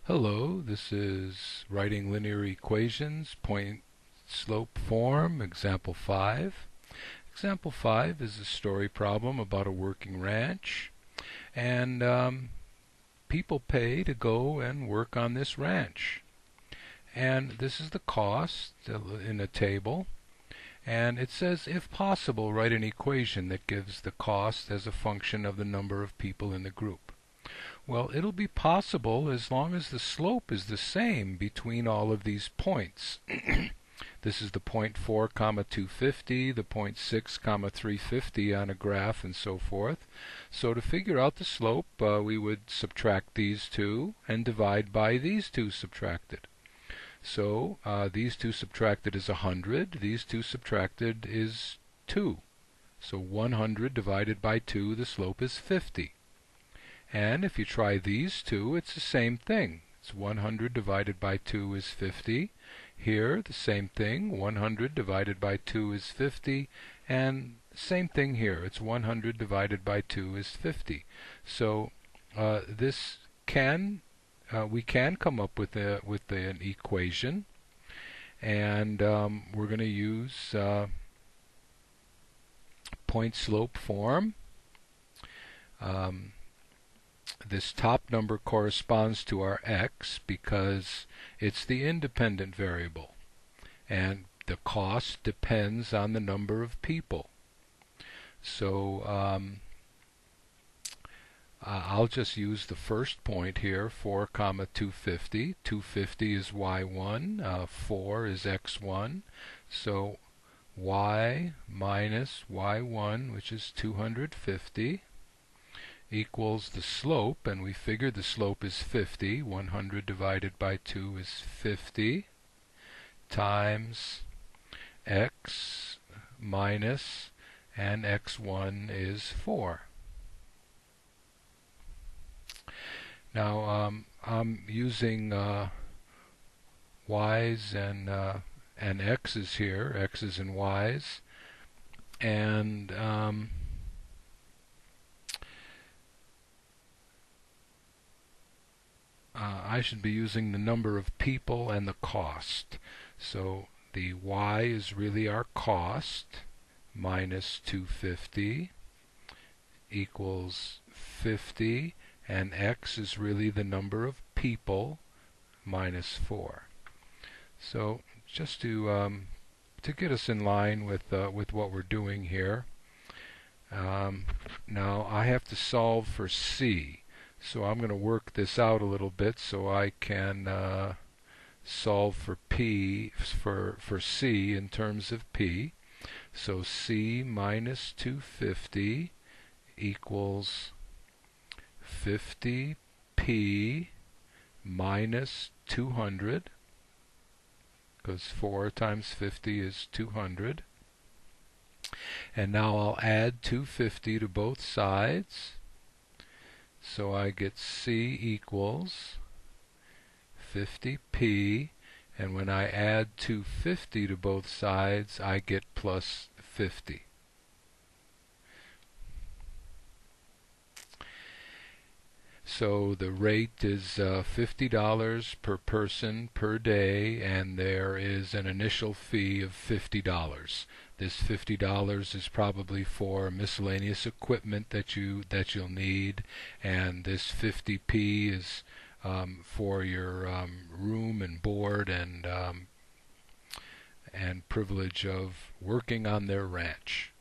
Hello, this is writing linear equations, point slope form, example 5. Example 5 is a story problem about a working ranch, and people pay to go and work on this ranch. And this is the cost in a table, and it says, if possible, write an equation that gives the cost as a function of the number of people in the group. Well, it'll be possible as long as the slope is the same between all of these points. This is the point 4, 250, the point 6, 350 on a graph, and so forth. So to figure out the slope, we would subtract these two and divide by these two subtracted. So these two subtracted is 100, these two subtracted is 2. So 100 divided by 2, the slope is 50. And if you try these two, it's the same thing. It's 100 divided by 2 is 50. Here, the same thing. 100 divided by 2 is 50. And same thing here. It's 100 divided by 2 is 50. So we can come up with an equation. And we're going to use point slope form. This top number corresponds to our x because it's the independent variable, and the cost depends on the number of people. So I'll just use the first point here, 4, 250. 250 is y1, 4 is x1. So y minus y1, which is 250, equals the slope, and we figured the slope is 50. 100 divided by 2 is 50, times x minus, and x1 is 4. Now I'm using y's and x's here, x's and y's, and I should be using the number of people and the cost. So the y is really our cost, minus 250 equals 50, and x is really the number of people, minus 4. So just to get us in line with what we're doing here, now I have to solve for c. So I'm going to work this out a little bit so I can solve for for c in terms of p. So c minus 250 equals 50p minus 200, because 4 times 50 is 200. And now I'll add 250 to both sides. So I get c equals 50p, and when I add 250 to both sides, I get plus 50. So the rate is $50 per person per day, and there is an initial fee of $50. This $50 is probably for miscellaneous equipment that you'll need, and this 50p is for your room and board and privilege of working on their ranch.